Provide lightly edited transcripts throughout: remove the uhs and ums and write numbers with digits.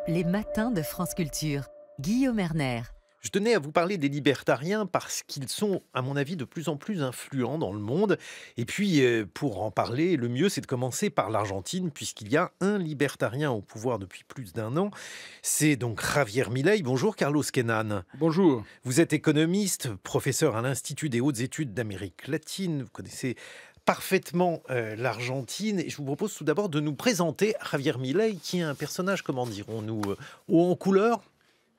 Les matins de France Culture. Guillaume Erner. Je tenais à vous parler des libertariens parce qu'ils sont, à mon avis, de plus en plus influents dans le monde. Et puis, pour en parler, le mieux, c'est de commencer par l'Argentine, puisqu'il y a un libertarien au pouvoir depuis plus d'un an. C'est donc Javier Milei. Bonjour, Carlos Kenan. Bonjour. Vous êtes économiste, professeur à l'Institut des hautes études d'Amérique latine. Vous connaissez parfaitement l'Argentine. Et je vous propose tout d'abord de nous présenter Javier Milei, qui est un personnage, comment dirons-nous, haut en couleur.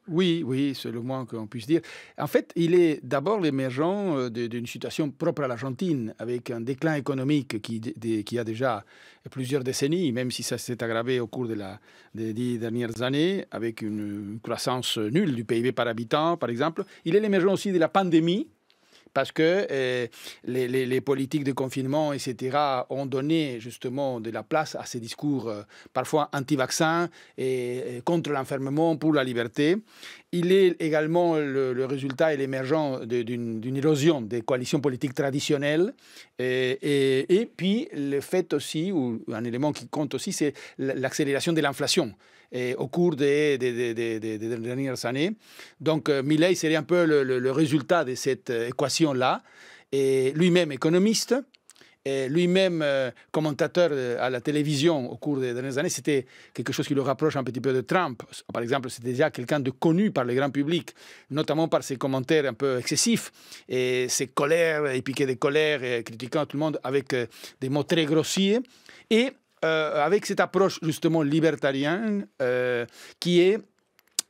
Oui, c'est le moins qu'on puisse dire. En fait, il est d'abord l'émergent d'une situation propre à l'Argentine, avec un déclin économique qui a déjà plusieurs décennies, même si ça s'est aggravé au cours des 10 dernières années, avec une croissance nulle du PIB par habitant, par exemple. Il est l'émergent aussi de la pandémie, parce que les politiques de confinement, etc., ont donné justement de la place à ces discours parfois anti-vaccins et contre l'enfermement pour la liberté. Il est également le résultat et l'émergent d'une érosion des coalitions politiques traditionnelles. Et puis, le fait aussi, ou un élément qui compte aussi, c'est l'accélération de l'inflation au cours des dernières années. Donc, Milei serait un peu le résultat de cette équation-là. Et lui-même économiste, et lui-même commentateur à la télévision au cours des dernières années, c'était quelque chose qui le rapproche un petit peu de Trump. Par exemple, c'était déjà quelqu'un de connu par le grand public, notamment par ses commentaires un peu excessifs et ses colères, et piqué de colère, et critiquant tout le monde avec des mots très grossiers. Et avec cette approche justement libertarienne qui est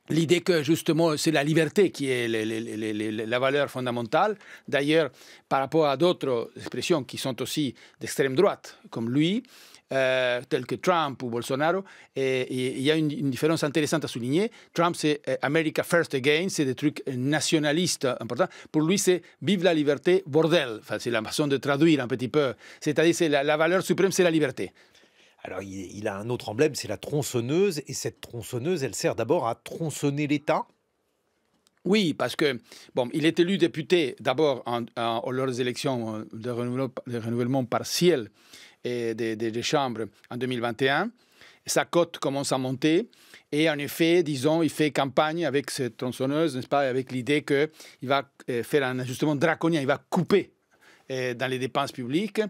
l'idée que justement c'est la liberté qui est la valeur fondamentale. D'ailleurs, par rapport à d'autres expressions qui sont aussi d'extrême droite, comme lui, tels que Trump ou Bolsonaro, et il y a une différence intéressante à souligner. Trump, c'est America First Again, c'est des trucs nationalistes importants. Pour lui, c'est vive la liberté, bordel. Enfin, c'est la façon de traduire un petit peu. C'est-à-dire, la valeur suprême, c'est la liberté. Alors, il a un autre emblème, c'est la tronçonneuse. Et cette tronçonneuse, elle sert d'abord à tronçonner l'État. Oui, parce que, bon, il est élu député d'abord lors des élections de renouvellement partiel des chambres en 2021. Sa cote commence à monter. Et en effet, disons, il fait campagne avec cette tronçonneuse, n'est-ce pas, avec l'idée qu'il va faire un ajustement draconien, il va couper dans les dépenses publiques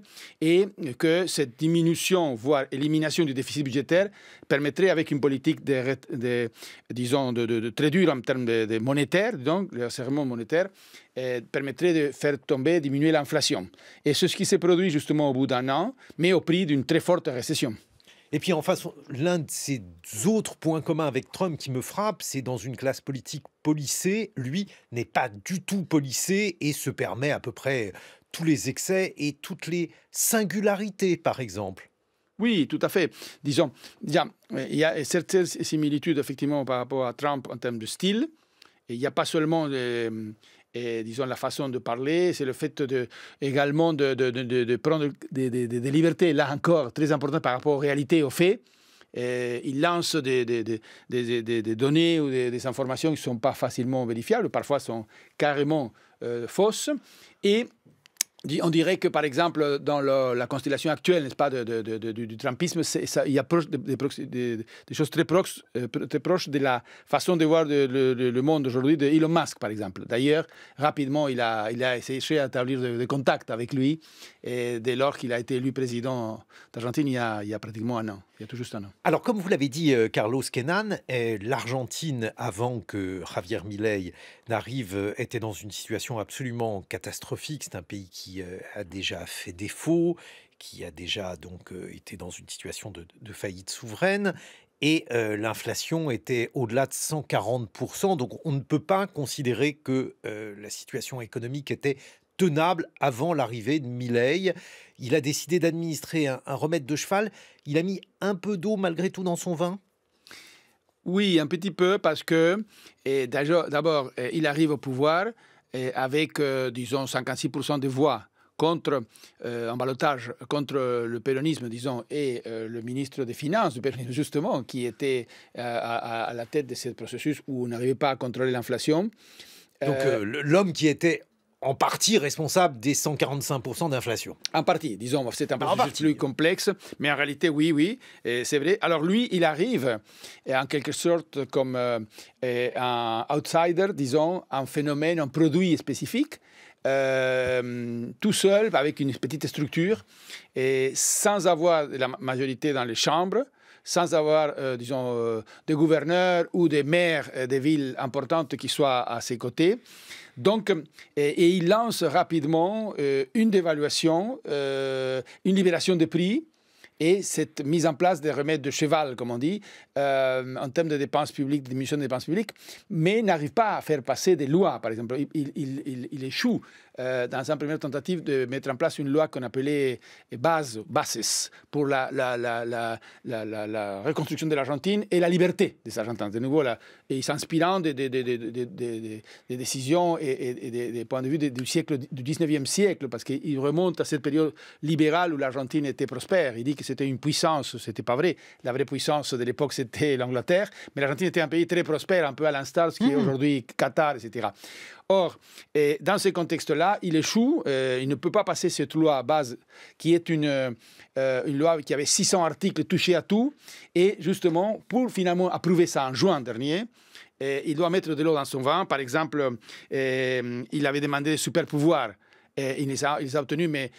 et que cette diminution, voire élimination du déficit budgétaire permettrait, avec une politique disons, de très dure en termes de monétaire, donc le resserrement monétaire, permettrait de faire tomber, diminuer l'inflation. Et c'est ce qui s'est produit justement au bout d'un an, mais au prix d'une très forte récession. Et puis en face, l'un de ces autres points communs avec Trump qui me frappe, c'est dans une classe politique policée, lui n'est pas du tout policé et se permet à peu près tous les excès et toutes les singularités, par exemple. Oui, tout à fait. Disons, il y a certaines similitudes effectivement par rapport à Trump en termes de style. Et il n'y a pas seulement disons, la façon de parler, c'est le fait également de prendre des libertés, là encore, très importantes par rapport aux réalités, aux faits. Il lance des données ou des informations qui ne sont pas facilement vérifiables, parfois sont carrément fausses. Et on dirait que, par exemple, dans la constellation actuelle, n'est-ce pas, du Trumpisme, il y a des choses très proches de la façon de voir le monde aujourd'hui de Elon Musk, par exemple. D'ailleurs, rapidement, il a essayé d'établir des contacts avec lui, et dès lors qu'il a été élu président d'Argentine il y a pratiquement un an. Il y a tout juste un an. Alors, comme vous l'avez dit, Carlos Kenan, l'Argentine, avant que Javier Milei n'arrive, était dans une situation absolument catastrophique. C'est un pays qui a déjà fait défaut, qui a déjà donc été dans une situation de faillite souveraine. Et l'inflation était au-delà de 140%. Donc, on ne peut pas considérer que la situation économique était tenable avant l'arrivée de Milei. Il a décidé d'administrer un remède de cheval. Il a mis un peu d'eau malgré tout dans son vin. Oui, un petit peu, parce que d'abord, il arrive au pouvoir avec, disons, 56% de voix contre un ballottage contre le péronisme, disons, et le ministre des Finances du péronisme, justement, qui était à la tête de ce processus où on n'arrivait pas à contrôler l'inflation. Donc l'homme qui était en partie responsable des 145% d'inflation. En partie, disons, c'est un processus plus complexe, mais en réalité, oui, c'est vrai. Alors lui, il arrive en quelque sorte comme un outsider, disons, un phénomène, un produit spécifique, tout seul, avec une petite structure, et sans avoir la majorité dans les chambres, sans avoir, disons, des gouverneurs ou des maires des villes importantes qui soient à ses côtés. Donc, et il lance rapidement une dévaluation, une libération des prix et cette mise en place des remèdes de cheval, comme on dit, en termes de dépenses publiques, de diminution des dépenses publiques, mais n'arrive pas à faire passer des lois, par exemple. Il échoue dans sa première tentative de mettre en place une loi qu'on appelait bases pour la reconstruction de l'Argentine et la liberté des Argentins. De nouveau, là, et s'inspirant des décisions et des points de vue du 19e siècle, parce qu'il remonte à cette période libérale où l'Argentine était prospère. Il dit que c'était une puissance, c'était pas vrai. La vraie puissance de l'époque, c'était l'Angleterre, mais l'Argentine était un pays très prospère, un peu à l'instar de ce qui est aujourd'hui Qatar, etc. Or, dans ce contexte-là, il échoue, il ne peut pas passer cette loi à base, qui est une loi qui avait 600 articles touchés à tout, et justement, pour finalement approuver ça en juin dernier, il doit mettre de l'eau dans son vin. Par exemple, il avait demandé des super pouvoirs. Il les a obtenus, mais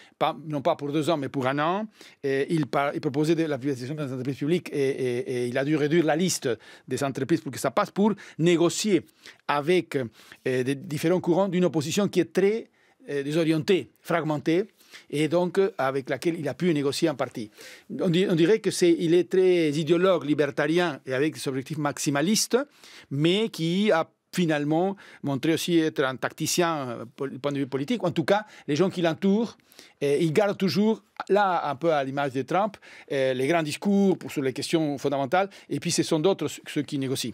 non pas pour 2 ans, mais pour 1 an. Il proposait de la privatisation des entreprises publiques et il a dû réduire la liste des entreprises pour que ça passe, pour négocier avec des différents courants d'une opposition qui est très désorientée, fragmentée, et donc avec laquelle il a pu négocier en partie. On dirait qu'il est très idéologue, libertarien, et avec des objectifs maximalistes, mais qui a finalement montré aussi être un tacticien du point de vue politique. En tout cas, les gens qui l'entourent, ils gardent toujours, là, un peu à l'image de Trump, les grands discours sur les questions fondamentales, et puis ce sont d'autres ceux qui négocient.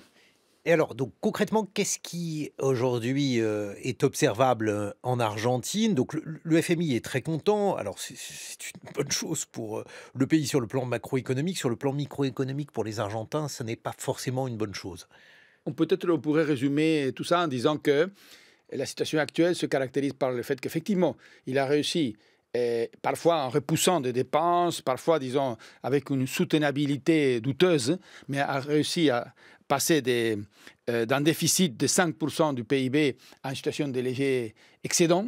Et alors, donc concrètement, qu'est-ce qui aujourd'hui est observable en Argentine? Donc le FMI est très content. Alors c'est une bonne chose pour le pays sur le plan macroéconomique. Sur le plan microéconomique, pour les Argentins, ce n'est pas forcément une bonne chose. Peut-être on pourrait résumer tout ça en disant que la situation actuelle se caractérise par le fait qu'effectivement, il a réussi, parfois en repoussant des dépenses, parfois, disons, avec une soutenabilité douteuse, mais a réussi à passer d'un déficit de 5% du PIB à une situation de léger excédent.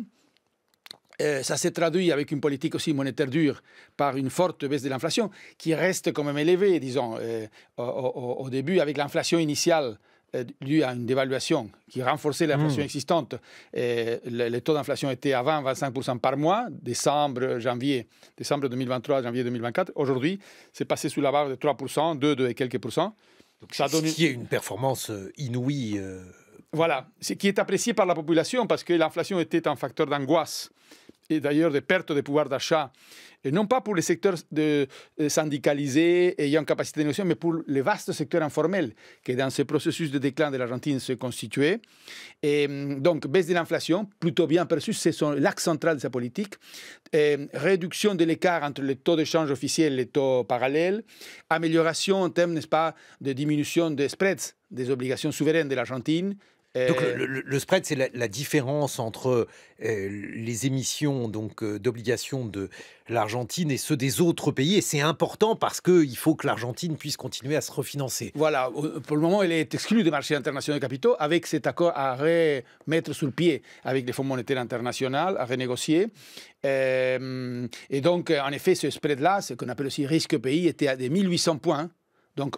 Ça s'est traduit avec une politique aussi monétaire dure par une forte baisse de l'inflation qui reste quand même élevée, disons, au début, avec l'inflation initiale dû à une dévaluation qui renforçait l'inflation existante. Les taux d'inflation étaient à 20-25% par mois, décembre 2023, janvier 2024. Aujourd'hui, c'est passé sous la barre de 3%, 2 et quelques pourcents. Donc ça donne qui est une performance inouïe. Voilà, ce qui est apprécié par la population parce que l'inflation était un facteur d'angoisse et d'ailleurs de perte de pouvoir d'achat, et non pas pour les secteurs syndicalisés ayant capacité de négociation, mais pour les vastes secteurs informels qui, dans ce processus de déclin de l'Argentine, se constituaient. Et donc, baisse de l'inflation, plutôt bien perçue, c'est l'axe central de sa politique. Réduction de l'écart entre les taux d'échange officiels et les taux parallèles. Amélioration en termes, n'est-ce pas, de diminution des spreads, des obligations souveraines de l'Argentine. Donc le spread, c'est la différence entre les émissions d'obligations de l'Argentine et ceux des autres pays. Et c'est important parce qu'il faut que l'Argentine puisse continuer à se refinancer. Voilà, pour le moment, elle est exclue des marchés internationaux de capitaux avec cet accord à remettre sur le pied avec les Fonds monétaires internationaux, à renégocier. Et donc, en effet, ce spread-là, ce qu'on appelle aussi risque pays, était à des 1800 points, donc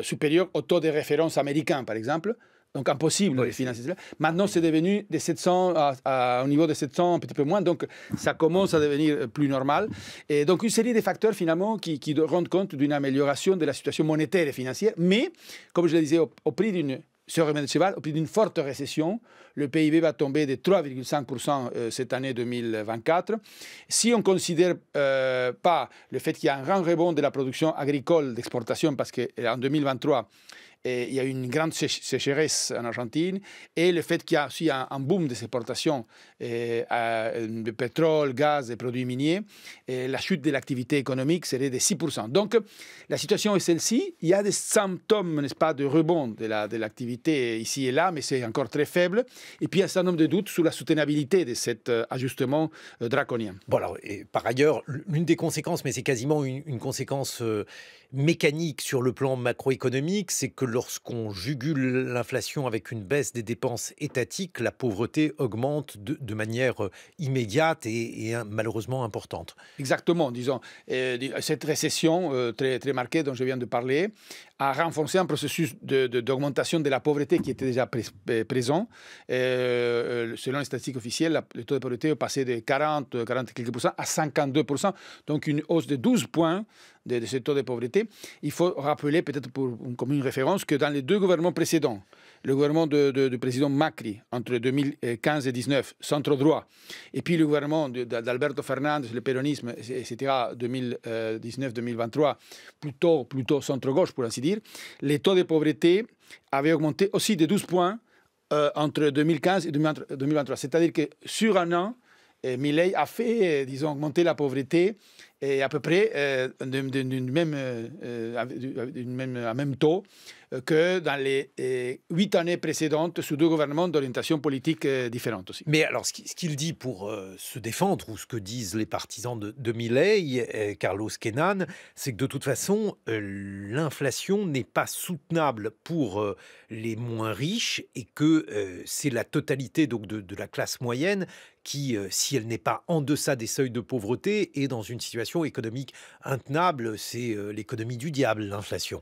supérieur au taux de référence américain, par exemple. Donc impossible de financer cela. Maintenant, c'est devenu de 700 au niveau de 700, un petit peu moins. Donc, ça commence à devenir plus normal. Et donc, une série de facteurs, finalement, qui rendent compte d'une amélioration de la situation monétaire et financière. Mais, comme je le disais, au prix d'une au prix d'une forte récession, le PIB va tomber de 3,5% cette année 2024. Si on ne considère pas le fait qu'il y a un grand rebond de la production agricole d'exportation, parce qu'en 2023, Et il y a une grande sécheresse en Argentine et le fait qu'il y a aussi un boom des exportations de pétrole, gaz et produits miniers, et la chute de l'activité économique serait de 6%. Donc, la situation est celle-ci. Il y a des symptômes, n'est-ce pas, de rebond de l'activité ici et là, mais c'est encore très faible. Et puis, il y a un certain nombre de doutes sur la soutenabilité de cet ajustement draconien. Bon, alors, et par ailleurs, l'une des conséquences, mais c'est quasiment une conséquence mécanique sur le plan macroéconomique, c'est que lorsqu'on jugule l'inflation avec une baisse des dépenses étatiques, la pauvreté augmente de manière immédiate et malheureusement importante. Exactement, disons. Cette récession très, très marquée dont je viens de parler a renforcé un processus d'augmentation de la pauvreté qui était déjà présent. Selon les statistiques officielles, le taux de pauvreté est passé de 40 et quelques pourcents à 52%, donc une hausse de 12 points de ce taux de pauvreté. Il faut rappeler, peut-être comme une référence, que dans les deux gouvernements précédents, le gouvernement du président Macri entre 2015 et 2019, centre-droit, et puis le gouvernement d'Alberto Fernandez, le péronisme, etc., 2019-2023, plutôt centre-gauche, pour ainsi dire, les taux de pauvreté avaient augmenté aussi de 12 points entre 2015 et 2023. C'est-à-dire que sur un an, Milei a fait, disons, augmenter la pauvreté et à peu près du même taux que dans les 8 années précédentes sous deux gouvernements d'orientation politique différente aussi. Mais alors, ce qu'il dit pour se défendre, ou ce que disent les partisans de Milei, Carlos Kenan, c'est que de toute façon, l'inflation n'est pas soutenable pour les moins riches et que c'est la totalité donc, de la classe moyenne qui, si elle n'est pas en deçà des seuils de pauvreté, est dans une situation économique intenable. C'est l'économie du diable, l'inflation.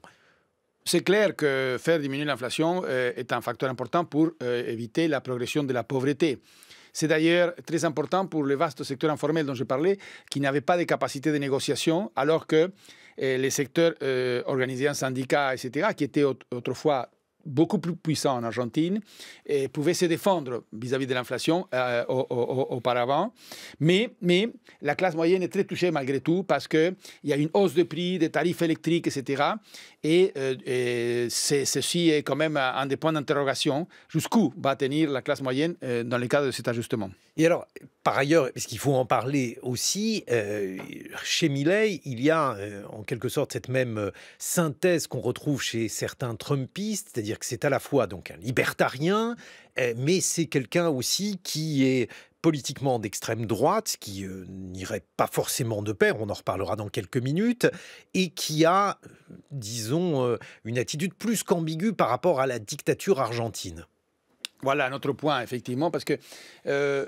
C'est clair que faire diminuer l'inflation est un facteur important pour éviter la progression de la pauvreté. C'est d'ailleurs très important pour le vaste secteur informel dont je parlais, qui n'avait pas de capacité de négociation, alors que les secteurs organisés en syndicats, etc., qui étaient autrefois beaucoup plus puissants en Argentine, et pouvaient se défendre vis-à-vis de l'inflation auparavant. Mais la classe moyenne est très touchée malgré tout parce qu'il y a une hausse de prix, des tarifs électriques, etc. Et ceci est quand même un des points d'interrogation. Jusqu'où va tenir la classe moyenne dans le cadre de cet ajustement? Et alors, par ailleurs, parce qu'il faut en parler aussi, chez Milei, il y a en quelque sorte cette même synthèse qu'on retrouve chez certains Trumpistes, c'est-à-dire que c'est à la fois donc un libertarien, mais c'est quelqu'un aussi qui est politiquement d'extrême droite, ce qui n'irait pas forcément de pair, on en reparlera dans quelques minutes, et qui a, disons, une attitude plus qu'ambiguë par rapport à la dictature argentine. Voilà notre point, effectivement, parce que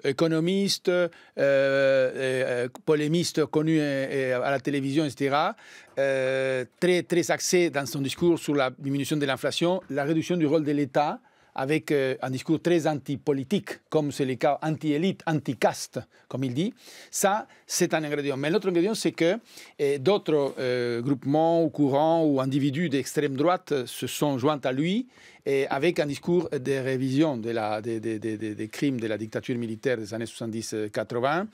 économiste, polémiste connu à la télévision, etc., très, très axé dans son discours sur la diminution de l'inflation, la réduction du rôle de l'État, avec un discours très anti-politique, comme c'est le cas anti-élite, anti-caste, comme il dit. Ça, c'est un ingrédient. Mais l'autre ingrédient, c'est que d'autres groupements ou courants ou individus d'extrême droite se sont joints à lui et avec un discours de révision des crimes de la dictature militaire des années 70-80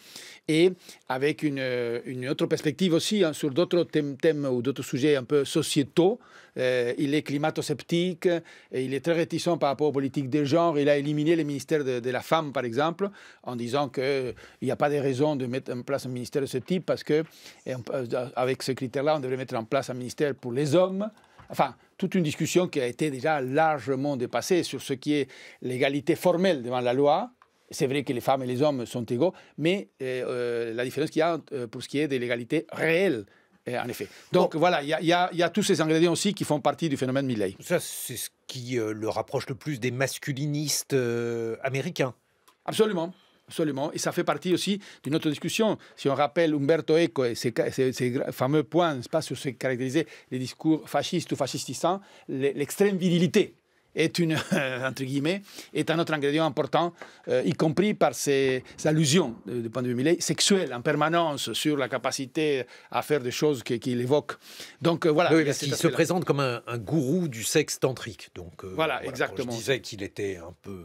et avec une autre perspective aussi sur d'autres thèmes ou d'autres sujets un peu sociétaux. Il est climato-sceptique, il est très réticent par rapport aux politiques de genre. Il a éliminé le ministère de la femme, par exemple, en disant qu'il n'y a pas de raison de mettre en place un ministère de ce type parce qu'avec ce critère-là, on devrait mettre en place un ministère pour les hommes. Enfin, toute une discussion qui a été déjà largement dépassée sur ce qui est l'égalité formelle devant la loi. C'est vrai que les femmes et les hommes sont égaux, mais la différence qu'il y a pour ce qui est de l'égalité réelle, en effet. Donc voilà, il y a tous ces ingrédients aussi qui font partie du phénomène Milei. Ça, c'est ce qui le rapproche le plus des masculinistes américains. Absolument. Absolument. Et ça fait partie aussi d'une autre discussion. Si on rappelle Umberto Eco et ses fameux points, n'est-ce pas, sur ce qui caractérisait les discours fascistes ou fascistissants, l'extrême virilité. est une, entre guillemets, est un autre ingrédient important, y compris par ses allusions, du point de vue Milei, sexuelles en permanence sur la capacité à faire des choses qu'il évoque. Donc voilà. Oui, parce qu'il se présente comme un gourou du sexe tantrique. Donc voilà, exactement. Quand je disais qu'il était un peu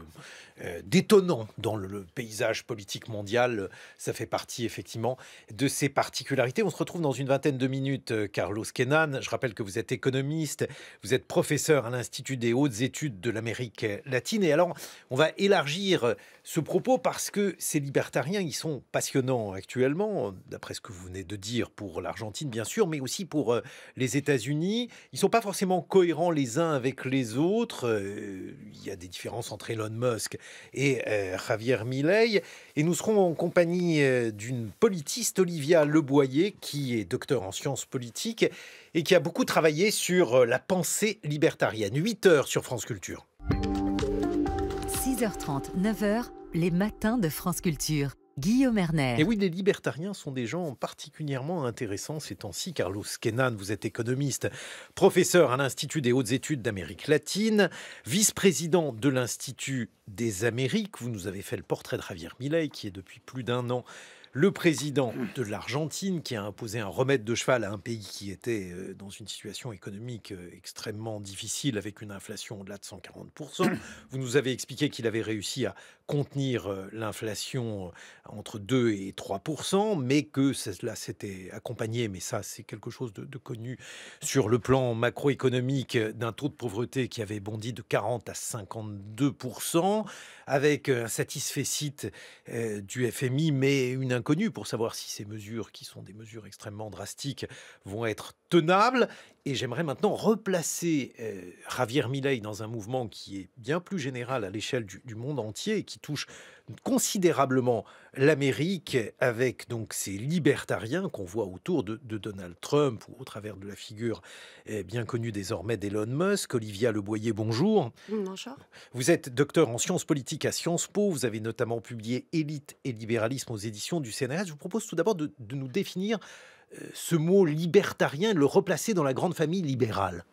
détonnant dans le paysage politique mondial, ça fait partie effectivement de ses particularités. On se retrouve dans une vingtaine de minutes, Carlos Kenan. Je rappelle que vous êtes économiste, vous êtes professeur à l'Institut des hautes études de l'Amérique latine. Et alors, on va élargir ce propos parce que ces libertariens, ils sont passionnants actuellement, d'après ce que vous venez de dire pour l'Argentine, bien sûr, mais aussi pour les États-Unis. Ils ne sont pas forcément cohérents les uns avec les autres. Il y a des différences entre Elon Musk et Javier Milei. Et nous serons en compagnie d'une politiste, Olivia Leboyer, qui est docteur en sciences politiques et qui a beaucoup travaillé sur la pensée libertarienne. 8h sur France Culture. 6h30, 9h, les matins de France Culture. Guillaume Erner. Et oui, les libertariens sont des gens particulièrement intéressants ces temps-ci. Carlos Kenan, vous êtes économiste, professeur à l'Institut des hautes études d'Amérique latine, vice-président de l'Institut des Amériques. Vous nous avez fait le portrait de Javier Milei, qui est depuis plus d'1 an le président de l'Argentine, qui a imposé un remède de cheval à un pays qui était dans une situation économique extrêmement difficile, avec une inflation au-delà de 140%. Vous nous avez expliqué qu'il avait réussi à contenir l'inflation entre 2 et 3%, mais que cela s'était accompagné, mais ça c'est quelque chose de connu sur le plan macroéconomique, d'un taux de pauvreté qui avait bondi de 40 à 52%, avec un satisfecit du FMI, mais une inconnue pour savoir si ces mesures, qui sont des mesures extrêmement drastiques, vont être tenables. Et j'aimerais maintenant replacer Javier Milei dans un mouvement qui est bien plus général à l'échelle du monde entier et qui touche considérablement l'Amérique, avec donc ces libertariens qu'on voit autour de Donald Trump ou au travers de la figure bien connue désormais d'Elon Musk. Olivia Leboyer, bonjour. Bonjour. Vous êtes docteur en sciences politiques à Sciences Po. Vous avez notamment publié Élite et libéralisme aux éditions du CNRS. Je vous propose tout d'abord de nous définir ce mot libertarien, le replacer dans la grande famille libérale.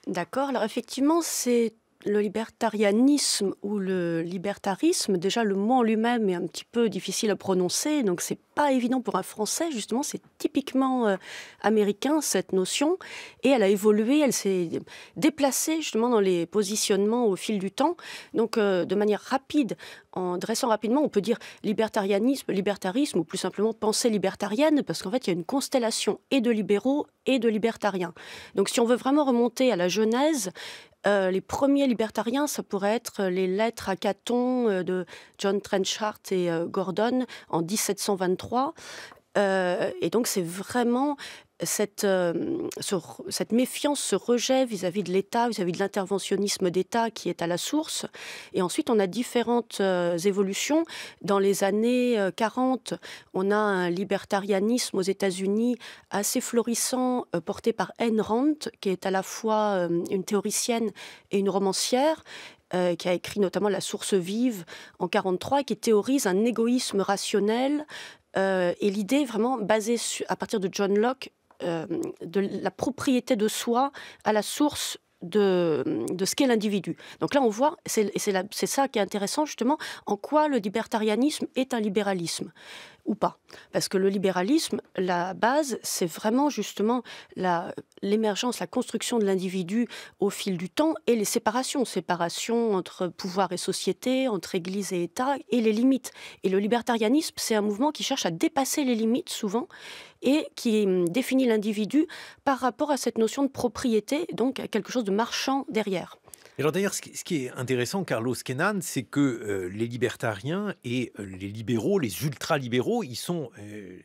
D'accord. Alors effectivement, c'est le libertarianisme ou le libertarisme. Déjà, le mot en lui-même est un petit peu difficile à prononcer, donc c'est pas évident pour un Français. Justement, c'est typiquement américain, cette notion, et elle a évolué, elle s'est déplacée justement dans les positionnements au fil du temps. Donc, de manière rapide, en dressant rapidement, on peut dire libertarianisme, libertarisme, ou plus simplement pensée libertarienne, parce qu'en fait, il y a une constellation et de libéraux et de libertariens. Donc, si on veut vraiment remonter à la genèse, les premiers libertariens, ça pourrait être les lettres à Caton de John Trenchard et Gordon en 1723. Et donc, c'est vraiment cette méfiance, ce rejet vis-à-vis de l'État, vis-à-vis de l'interventionnisme d'État qui est à la source. Et ensuite, on a différentes évolutions. Dans les années 40, on a un libertarianisme aux États-Unis assez florissant, porté par Ayn Rand, qui est à la fois une théoricienne et une romancière, qui a écrit notamment La source vive en 1943, et qui théorise un égoïsme rationnel. Et l'idée vraiment basée à partir de John Locke, de la propriété de soi à la source de ce qu'est l'individu. Donc là, on voit, c'est ça qui est intéressant justement, en quoi le libertarianisme est un libéralisme ou pas. Parce que le libéralisme, la base, c'est vraiment justement l'émergence, la construction de l'individu au fil du temps et les séparations entre pouvoir et société, entre Église et État, et les limites. Et le libertarianisme, c'est un mouvement qui cherche à dépasser les limites souvent et qui définit l'individu par rapport à cette notion de propriété, donc à quelque chose de marchand derrière. Alors d'ailleurs, ce qui est intéressant, Carlos Kenan, c'est que les libertariens et les libéraux, les ultra-libéraux, ils sont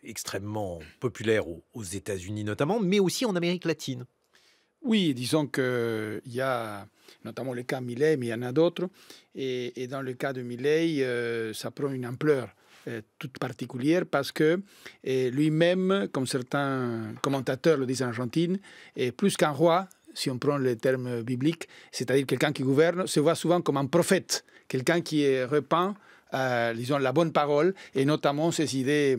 extrêmement populaires aux États-Unis notamment, mais aussi en Amérique latine. Oui, disons qu'il y a notamment le cas Milei, mais il y en a d'autres. Et dans le cas de Milei, ça prend une ampleur toute particulière parce que lui-même, comme certains commentateurs le disent en Argentine, est plus qu'un roi, si on prend le terme biblique, c'est-à-dire quelqu'un qui gouverne, se voit souvent comme un prophète, quelqu'un qui repeint, disons, la bonne parole, et notamment ces idées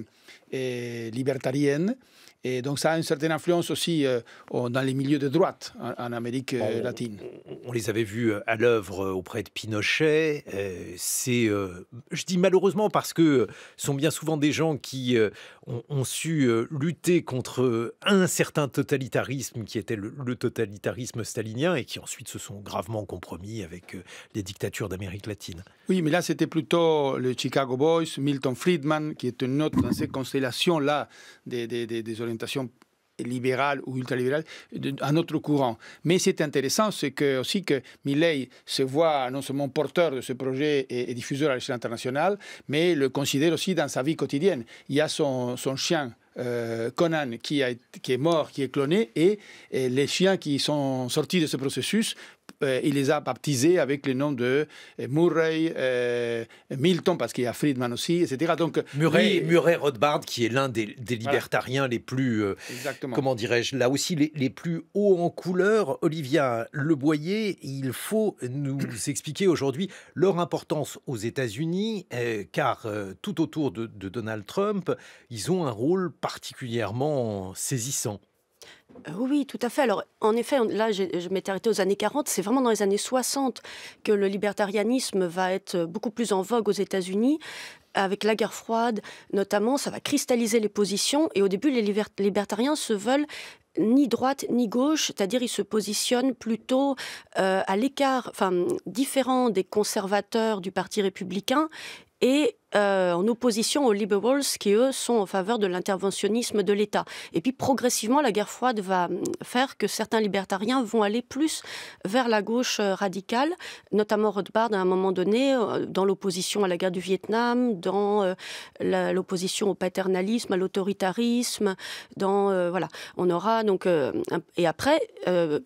libertariennes. Et donc ça a une certaine influence aussi dans les milieux de droite en Amérique latine. on les avait vus à l'œuvre auprès de Pinochet. Je dis malheureusement parce que ce sont bien souvent des gens qui ont su lutter contre un certain totalitarisme qui était le totalitarisme stalinien et qui ensuite se sont gravement compromis avec les dictatures d'Amérique latine. Oui, mais là, c'était plutôt le Chicago Boys, Milton Friedman, qui est une autre dans ces constellations-là des orientations libérales ou ultralibérales, un autre courant. Mais c'est intéressant, c'est que, aussi que Milei se voit non seulement porteur de ce projet et diffuseur à l'échelle internationale, mais le considère aussi dans sa vie quotidienne. Il y a son chien, Conan, qui est mort, qui est cloné, et les chiens qui sont sortis de ce processus, il les a baptisés avec le nom de Murray, Milton, parce qu'il y a Friedman aussi, etc. Donc, Murray Rothbard, qui est l'un des libertariens les plus, comment dirais-je, là aussi les plus hauts en couleur. Olivia Leboyer, il faut nous expliquer aujourd'hui leur importance aux États-Unis, car tout autour de Donald Trump, ils ont un rôle particulièrement saisissant. Oui, tout à fait. Alors, en effet, là, je m'étais arrêtée aux années 40. C'est vraiment dans les années 60 que le libertarianisme va être beaucoup plus en vogue aux États-Unis. Avec la guerre froide, notamment, ça va cristalliser les positions. Et au début, les libertariens se veulent ni droite ni gauche, c'est-à-dire ils se positionnent plutôt à l'écart, enfin, différent des conservateurs du Parti républicain et en opposition aux liberals qui, eux, sont en faveur de l'interventionnisme de l'État. Et puis, progressivement, la guerre froide va faire que certains libertariens vont aller plus vers la gauche radicale, notamment Rothbard, à un moment donné, dans l'opposition à la guerre du Vietnam, dans l'opposition au paternalisme, à l'autoritarisme, voilà. On aura donc... et après,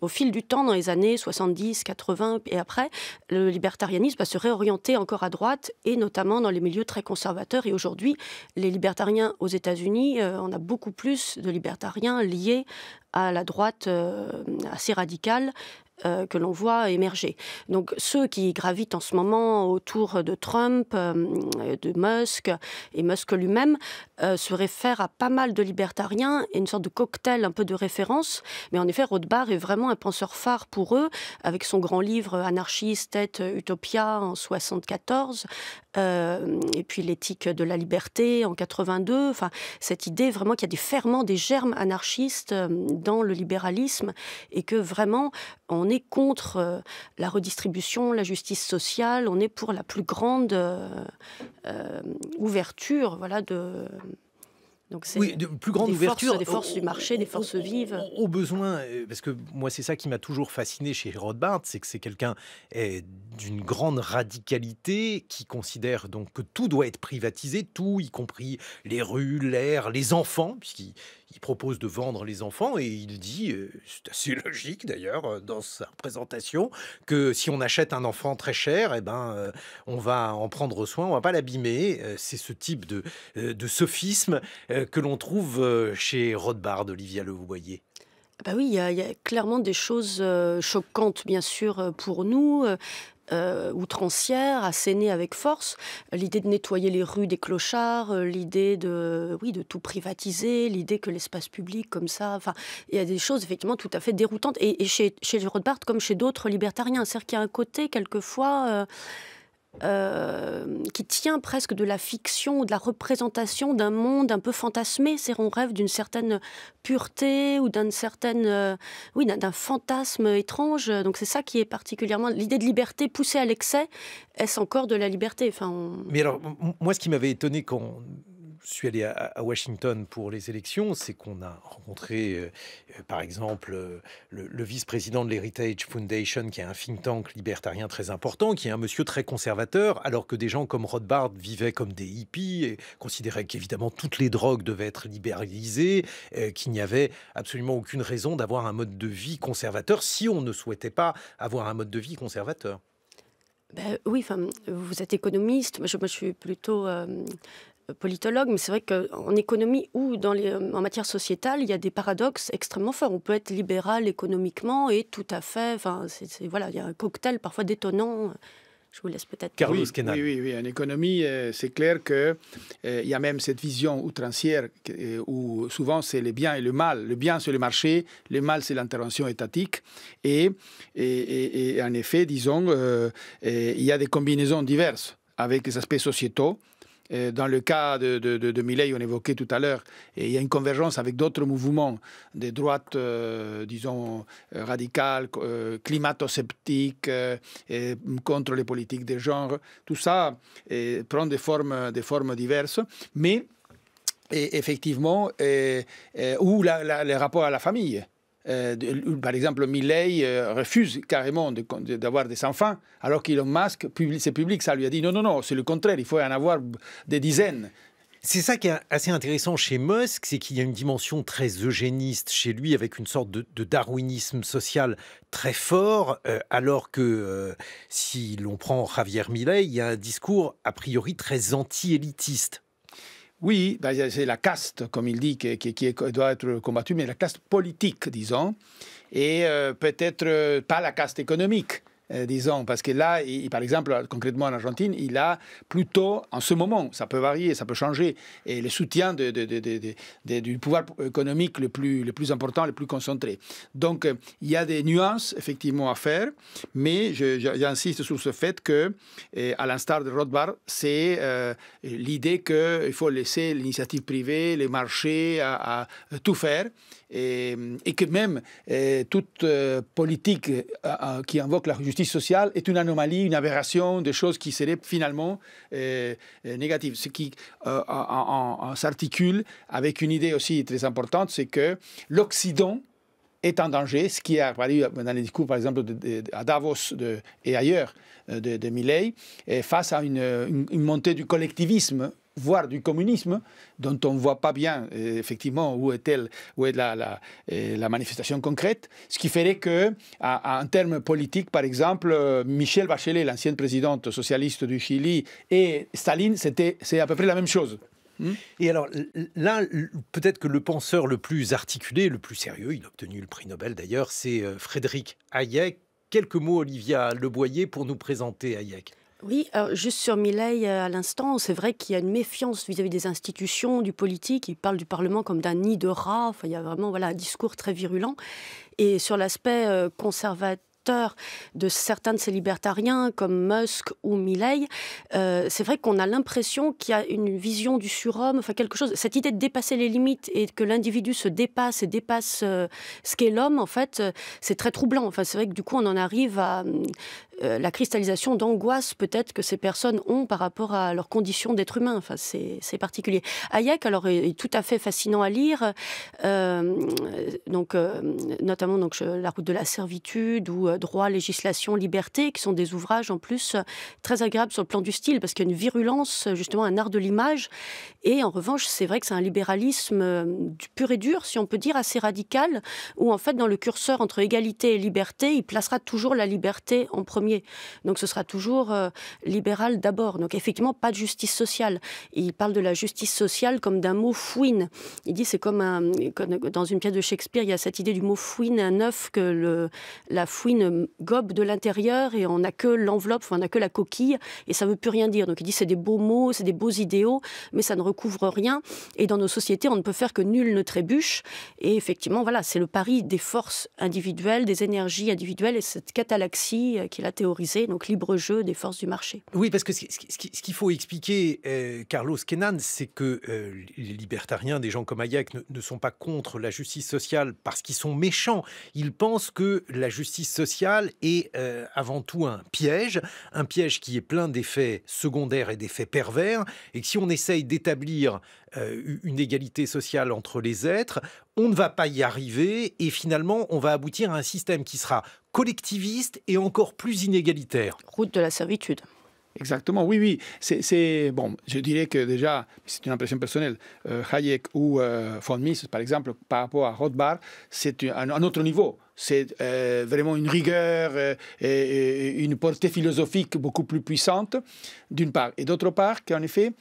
au fil du temps, dans les années 70, 80 et après, le libertarianisme va se réorienter encore à droite, et notamment dans les milieux très conservateurs. Et aujourd'hui, les libertariens aux États-Unis, on a beaucoup plus de libertariens liés à la droite assez radicale que l'on voit émerger. Donc ceux qui gravitent en ce moment autour de Trump, de Musk, et Musk lui-même, se réfèrent à pas mal de libertariens et une sorte de cocktail un peu de référence. Mais en effet, Rothbard est vraiment un penseur phare pour eux, avec son grand livre anarchiste et Utopia en 1974, et puis l'éthique de la liberté en 82. Enfin, cette idée vraiment qu'il y a des ferments, des germes anarchistes dans le libéralisme, et que vraiment on est contre la redistribution, la justice sociale, on est pour la plus grande ouverture, voilà, donc c'est oui, de plus grande ouverture des forces du marché, des forces vives. Au besoin, parce que moi c'est ça qui m'a toujours fasciné chez Rothbard, c'est que c'est quelqu'un d'une grande radicalité qui considère donc que tout doit être privatisé, tout, y compris les rues, l'air, les enfants, puisqu'il propose de vendre les enfants, et il dit, c'est assez logique d'ailleurs dans sa présentation, que si on achète un enfant très cher, on va en prendre soin, on va pas l'abîmer. C'est ce type de sophisme que l'on trouve chez Rothbard, Olivia Leboyer. Bah oui, il y a clairement des choses choquantes, bien sûr, pour nous. Outrancière, assénée avec force, l'idée de nettoyer les rues des clochards, l'idée de tout privatiser, l'idée que l'espace public comme ça, enfin, il y a des choses effectivement tout à fait déroutantes, et chez Rothbard comme chez d'autres libertariens, c'est-à-dire qu'il y a un côté quelquefois qui tient presque de la fiction, de la représentation d'un monde un peu fantasmé. C'est on rêve d'une certaine pureté ou d'un fantasme étrange. Donc c'est ça qui est particulièrement... L'idée de liberté poussée à l'excès, est-ce encore de la liberté? Mais alors, moi, ce qui m'avait étonné quand je suis allé à Washington pour les élections, c'est qu'on a rencontré, par exemple, le vice-président de l'Heritage Foundation, qui est un think tank libertarien très important, qui est un monsieur très conservateur, alors que des gens comme Rothbard vivaient comme des hippies et considéraient qu'évidemment toutes les drogues devaient être libéralisées, qu'il n'y avait absolument aucune raison d'avoir un mode de vie conservateur si on ne souhaitait pas avoir un mode de vie conservateur. Oui, vous êtes économiste, moi je suis plutôt... politologue, mais c'est vrai qu'en économie ou en matière sociétale, il y a des paradoxes extrêmement forts. On peut être libéral économiquement et tout à fait... voilà, il y a un cocktail parfois détonnant Je vous laisse peut-être... Carlos Kenan. Oui. En économie, c'est clair qu'il y a même cette vision outrancière où souvent c'est le bien et le mal. Le bien, c'est le marché, le mal, c'est l'intervention étatique. Et en effet, disons, il y a des combinaisons diverses avec les aspects sociétaux. Dans le cas de Milei, on évoquait tout à l'heure, il y a une convergence avec d'autres mouvements de droite, disons, radicales, climato-sceptiques, contre les politiques de genre. Tout ça prend des formes diverses, mais effectivement, ou les rapports à la famille. Par exemple, Milei refuse carrément d'avoir des enfants, alors qu'Elon Musk, c'est public, ça lui a dit non, c'est le contraire, il faut en avoir des dizaines. C'est ça qui est assez intéressant chez Musk, c'est qu'il y a une dimension très eugéniste chez lui, avec une sorte de darwinisme social très fort, alors que si l'on prend Javier Milei, il y a un discours a priori très anti-élitiste. Oui, c'est la caste, comme il dit, qui doit être combattue, mais la caste politique, disons, et peut-être pas la caste économique. Disons, parce que là, par exemple, concrètement en Argentine, il a plutôt, en ce moment, ça peut varier, ça peut changer, et le soutien du pouvoir économique le plus important, le plus concentré. Donc, il y a des nuances, effectivement, à faire, mais j'insiste sur ce fait que, à l'instar de Rothbard, c'est l'idée qu'il faut laisser l'initiative privée, les marchés, à tout faire, et que même toute politique qui invoque la justice sociale est une anomalie, une aberration, des choses qui seraient finalement négatives. Ce qui s'articule avec une idée aussi très importante, c'est que l'Occident est en danger, ce qui est apparu dans les discours, par exemple, à Davos et ailleurs de Milei, face à une montée du collectivisme, voire du communisme, dont on ne voit pas bien, effectivement, où est la manifestation concrète, ce qui ferait qu'en termes politiques, par exemple, Michelle Bachelet, l'ancienne présidente socialiste du Chili, et Staline, c'est à peu près la même chose. Et alors là, peut-être que le penseur le plus articulé, le plus sérieux, il a obtenu le prix Nobel d'ailleurs, c'est Frédéric Hayek. Quelques mots, Olivia Leboyer, pour nous présenter Hayek. Oui, juste sur Milei à l'instant, c'est vrai qu'il y a une méfiance vis-à-vis des institutions, du politique. Il parle du Parlement comme d'un nid de rats. Enfin, il y a vraiment un discours très virulent. Et sur l'aspect conservateur de certains de ces libertariens comme Musk ou Milei, c'est vrai qu'on a l'impression qu'il y a une vision du surhomme, enfin quelque chose, cette idée de dépasser les limites et que l'individu se dépasse et dépasse ce qu'est l'homme, en fait, c'est très troublant. Enfin, c'est vrai que du coup, on en arrive à la cristallisation d'angoisse peut-être que ces personnes ont par rapport à leurs conditions d'être humain. Enfin, c'est particulier. Hayek, alors, est tout à fait fascinant à lire, notamment La route de la servitude ou Droit, législation, liberté, qui sont des ouvrages en plus très agréables sur le plan du style, parce qu'il y a une virulence, justement un art de l'image, et en revanche, c'est vrai que c'est un libéralisme du pur et dur, si on peut dire, assez radical, où en fait, dans le curseur entre égalité et liberté, il placera toujours la liberté en premier. Donc ce sera toujours libéral d'abord. Donc effectivement, pas de justice sociale. Et il parle de la justice sociale comme d'un mot fouine. Il dit c'est comme dans une pièce de Shakespeare, il y a cette idée du mot fouine, un œuf que la fouine gobe de l'intérieur et on n'a que l'enveloppe, enfin, on n'a que la coquille et ça ne veut plus rien dire. Donc il dit c'est des beaux mots, c'est des beaux idéaux, mais ça ne recouvre rien. Et dans nos sociétés, on ne peut faire que nul ne trébuche. Et effectivement, voilà, c'est le pari des forces individuelles, des énergies individuelles et cette catalaxie qu'il a théorisé, donc libre jeu des forces du marché. Oui, parce que ce qu'il faut expliquer, Carlos Kenan, c'est que les libertariens, des gens comme Hayek, ne sont pas contre la justice sociale parce qu'ils sont méchants. Ils pensent que la justice sociale est avant tout un piège qui est plein d'effets secondaires et d'effets pervers, et que si on essaye d'établir une égalité sociale entre les êtres, on ne va pas y arriver et finalement on va aboutir à un système qui sera collectiviste et encore plus inégalitaire. Route de la servitude. Exactement, oui. Bon, je dirais que déjà, c'est une impression personnelle, Hayek ou von Mises, par exemple, par rapport à Rothbard, c'est un autre niveau. C'est vraiment une rigueur et une portée philosophique beaucoup plus puissante, d'une part. Et d'autre part, qu'en effet,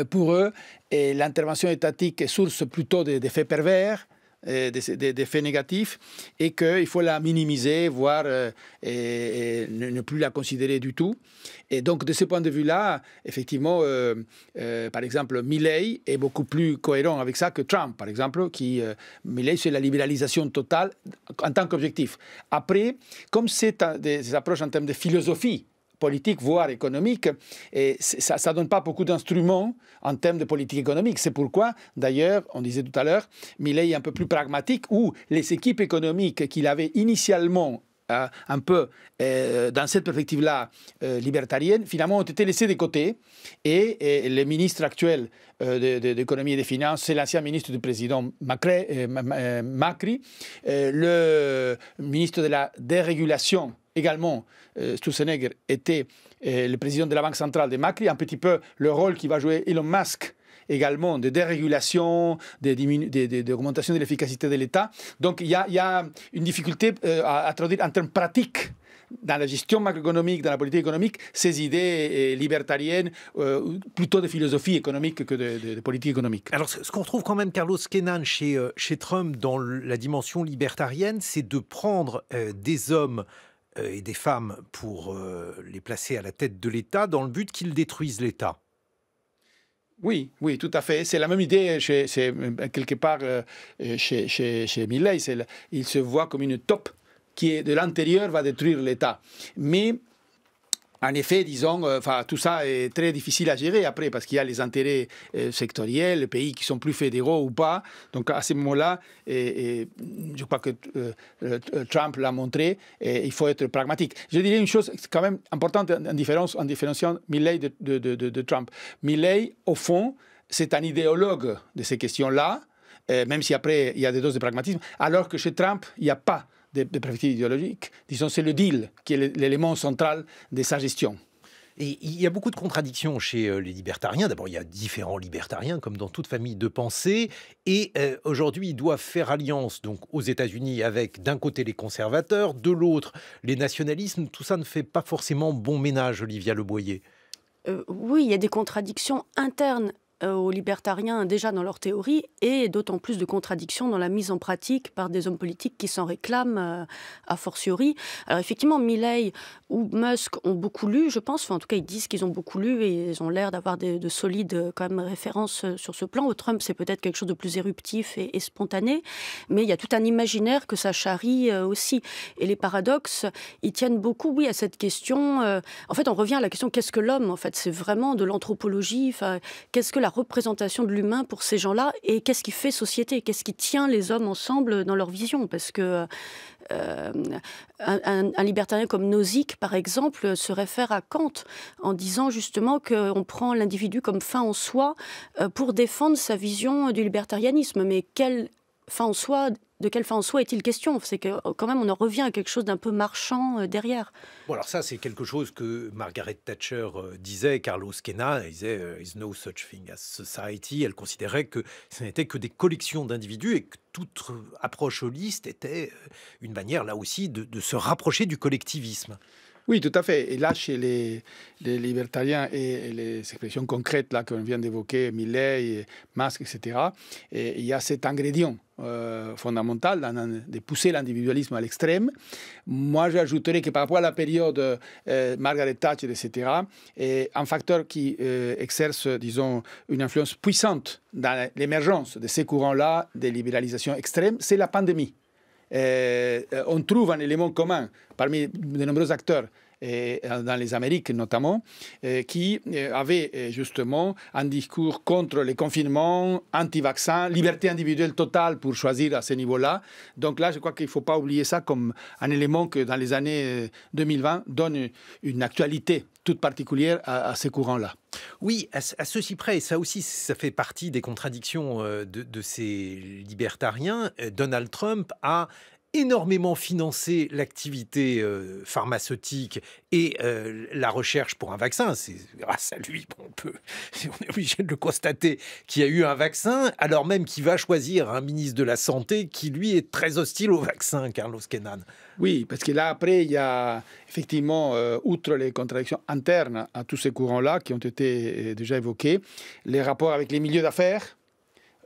pour eux, l'intervention étatique est source plutôt d'effets pervers, des faits négatifs et qu'il faut la minimiser, voire et ne plus la considérer du tout. Et donc, de ce point de vue-là, effectivement, par exemple, Milei est beaucoup plus cohérent avec ça que Trump, par exemple, Milei, c'est la libéralisation totale en tant qu'objectif. Après, comme c'est des approches en termes de philosophie politique, voire économique, et ça ne donne pas beaucoup d'instruments en termes de politique économique. C'est pourquoi, d'ailleurs, on disait tout à l'heure, Milei est un peu plus pragmatique, où les équipes économiques qu'il avait initialement un peu dans cette perspective-là libertarienne, finalement ont été laissées de côté. Et le ministre actuel d'économie et des finances, c'est l'ancien ministre du président Macri, le ministre de la dérégulation également, Sturzenegger, était le président de la Banque centrale de Macri, un petit peu le rôle qui va jouer Elon Musk également de dérégulation, d'augmentation de l'efficacité de l'État. Donc il y a une difficulté à traduire en termes pratiques dans la gestion macroéconomique, dans la politique économique, ces idées libertariennes, plutôt de philosophie économique que de politique économique. Alors ce qu'on retrouve quand même, Carlos Kenan, chez Trump dans la dimension libertarienne, c'est de prendre des hommes et des femmes pour les placer à la tête de l'État dans le but qu'ils détruisent l'État. Oui, oui, tout à fait. C'est la même idée quelque part chez Milei. Il se voit comme une taupe qui, de l'intérieur, va détruire l'État. Mais, en effet, disons, tout ça est très difficile à gérer après, parce qu'il y a les intérêts sectoriels, les pays qui sont plus fédéraux ou pas. Donc, à ce moment-là, je crois que Trump l'a montré, il faut être pragmatique. Je dirais une chose quand même importante en différenciant Milei de Trump. Milei, au fond, c'est un idéologue de ces questions-là, même si après, il y a des doses de pragmatisme, alors que chez Trump, il n'y a pas de perspective idéologique. Disons, c'est le deal qui est l'élément central de sa gestion. Et il y a beaucoup de contradictions chez les libertariens. D'abord, il y a différents libertariens, comme dans toute famille de pensée. Et aujourd'hui, ils doivent faire alliance donc, aux États-Unis avec, d'un côté, les conservateurs, de l'autre, les nationalismes. Tout ça ne fait pas forcément bon ménage, Olivia Le Boyer. Oui, il y a des contradictions internes aux libertariens déjà dans leur théorie et d'autant plus de contradictions dans la mise en pratique par des hommes politiques qui s'en réclament a fortiori. Alors effectivement, Milei ou Musk ont beaucoup lu, je pense, enfin, en tout cas ils disent qu'ils ont beaucoup lu et ils ont l'air d'avoir de solides quand même références sur ce plan. Au Trump, c'est peut-être quelque chose de plus éruptif et spontané, mais il y a tout un imaginaire que ça charrie aussi. Et les paradoxes, ils tiennent beaucoup, oui, à cette question. En fait, on revient à la question qu'est-ce que l'homme? En fait, c'est vraiment de l'anthropologie. Qu'est-ce que la représentation de l'humain pour ces gens-là et qu'est-ce qui fait société, qu'est-ce qui tient les hommes ensemble dans leur vision, parce que un libertarien comme Nozick, par exemple, se réfère à Kant en disant justement qu'on prend l'individu comme fin en soi pour défendre sa vision du libertarianisme. Mais quelle fin en soi, de quelle fin en soi est-il question? C'est que quand même on en revient à quelque chose d'un peu marchand derrière. Bon, alors ça, c'est quelque chose que Margaret Thatcher disait, Carlos Kenan disait « is no such thing as society ». Elle considérait que ce n'était que des collections d'individus et que toute approche holiste était une manière, là aussi, de se rapprocher du collectivisme. Oui, tout à fait. Et là, chez les libertariens et les expressions concrètes là qu'on vient d'évoquer, Milei, Musk, etc., et il y a cet ingrédient fondamental de pousser l'individualisme à l'extrême. Moi, j'ajouterais que par rapport à la période Margaret Thatcher, etc., un facteur qui exerce, disons, une influence puissante dans l'émergence de ces courants-là de libéralisation extrême, c'est la pandémie. On trouve un élément commun parmi de nombreux acteurs dans les Amériques notamment, qui avaient justement un discours contre les confinements, anti-vaccins, liberté individuelle totale pour choisir à ce niveau-là. Donc là, je crois qu'il ne faut pas oublier ça comme un élément que dans les années 2020 donne une actualité toute particulière à ces courants-là. Oui, à ceci près, et ça aussi, ça fait partie des contradictions de ces libertariens. Donald Trump a énormément financé l'activité pharmaceutique et la recherche pour un vaccin. C'est grâce à lui, on est obligé de le constater, qu'il y a eu un vaccin, alors même qu'il va choisir un ministre de la Santé qui, lui, est très hostile au vaccin, Carlos Kenan. Oui, parce que là, après, il y a effectivement, outre les contradictions internes à tous ces courants-là qui ont été déjà évoqués, les rapports avec les milieux d'affaires,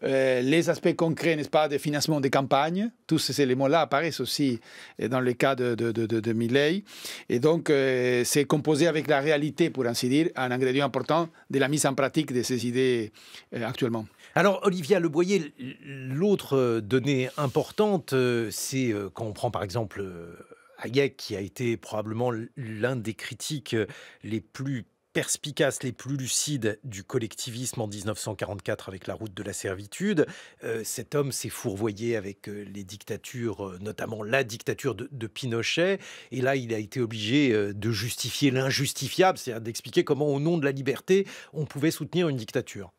les aspects concrets, n'est-ce pas, des financements des campagnes. Tous ces éléments-là apparaissent aussi dans le cas de Milei. Et donc, c'est composé avec la réalité, pour ainsi dire, un ingrédient important de la mise en pratique de ces idées actuellement. Alors, Olivia Le Boyer, l'autre donnée importante, c'est quand on prend par exemple Hayek, qui a été probablement l'un des critiques les plus perspicaces, les plus lucides du collectivisme en 1944 avec la route de la servitude. Cet homme s'est fourvoyé avec les dictatures, notamment la dictature de Pinochet. Et là, il a été obligé de justifier l'injustifiable, c'est-à-dire d'expliquer comment, au nom de la liberté, on pouvait soutenir une dictature.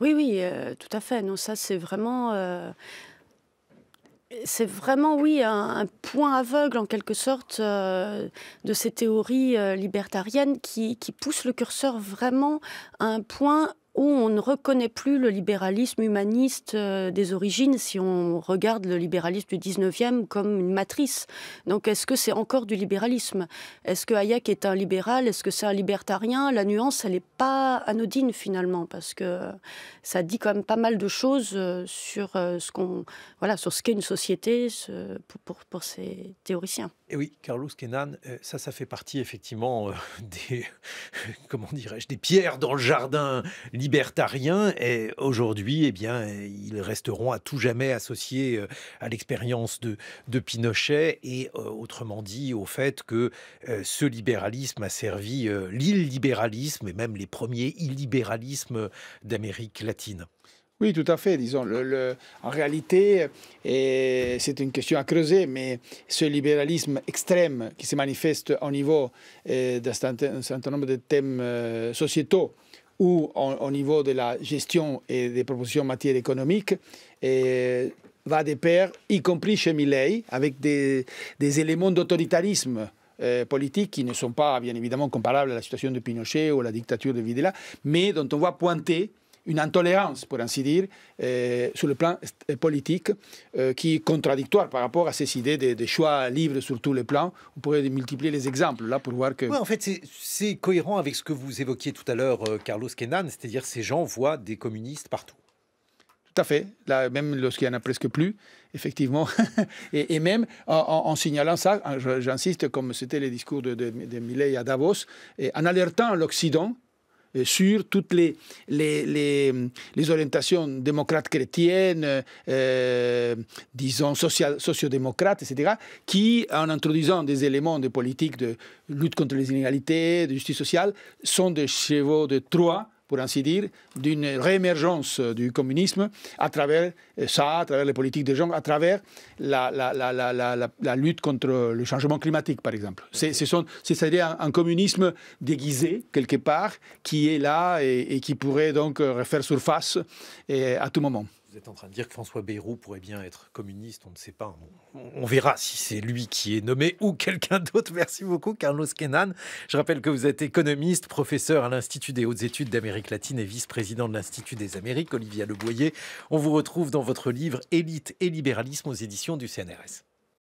Oui, oui, tout à fait. Non, ça, c'est vraiment, oui, un point aveugle, en quelque sorte, de ces théories libertariennes qui poussent le curseur vraiment à un point où on ne reconnaît plus le libéralisme humaniste des origines si on regarde le libéralisme du 19e comme une matrice. Donc est-ce que c'est encore du libéralisme? Est-ce que Hayek est un libéral? Est-ce que c'est un libertarien? La nuance, elle n'est pas anodine finalement, parce que ça dit quand même pas mal de choses sur sur ce qu'est une société pour ces théoriciens. Et oui, Carlos Kenan, ça fait partie effectivement des, comment dirais-je, des pierres dans le jardin libertarien. Et aujourd'hui, eh bien, ils resteront à tout jamais associés à l'expérience de Pinochet et autrement dit au fait que ce libéralisme a servi l'illibéralisme et même les premiers illibéralismes d'Amérique latine. Oui, tout à fait. Disons, en réalité, c'est une question à creuser, mais ce libéralisme extrême qui se manifeste au niveau d'un certain nombre de thèmes sociétaux ou au niveau de la gestion et des propositions en matière économique va de pair, y compris chez Milei, avec des éléments d'autoritarisme politiques qui ne sont pas, bien évidemment, comparables à la situation de Pinochet ou à la dictature de Videla, mais dont on va pointer une intolérance, pour ainsi dire, sur le plan politique, qui est contradictoire par rapport à ces idées de choix libres sur tous les plans. On pourrait multiplier les exemples là pour voir que... Oui, en fait, c'est cohérent avec ce que vous évoquiez tout à l'heure, Carlos Kenan, c'est-à-dire ces gens voient des communistes partout. Tout à fait, là, même lorsqu'il n'y en a presque plus, effectivement. et même en signalant ça, j'insiste, comme c'était le discours de Milei à Davos, en alertant l'Occident sur toutes les orientations démocrates chrétiennes, disons sociodémocrates, etc., qui, en introduisant des éléments de politique de lutte contre les inégalités, de justice sociale, sont des chevaux de Troie, pour ainsi dire, d'une réémergence du communisme à travers ça, à travers les politiques des gens, à travers la lutte contre le changement climatique, par exemple. C'est-à-dire un communisme déguisé, quelque part, qui est là et qui pourrait donc refaire surface à tout moment. Vous êtes en train de dire que François Bayrou pourrait bien être communiste, on ne sait pas. On verra si c'est lui qui est nommé ou quelqu'un d'autre. Merci beaucoup, Carlos Kenan. Je rappelle que vous êtes économiste, professeur à l'Institut des hautes études d'Amérique latine et vice-président de l'Institut des Amériques, Olivia Le Boyer. On vous retrouve dans votre livre « Élite et libéralisme » aux éditions du CNRS.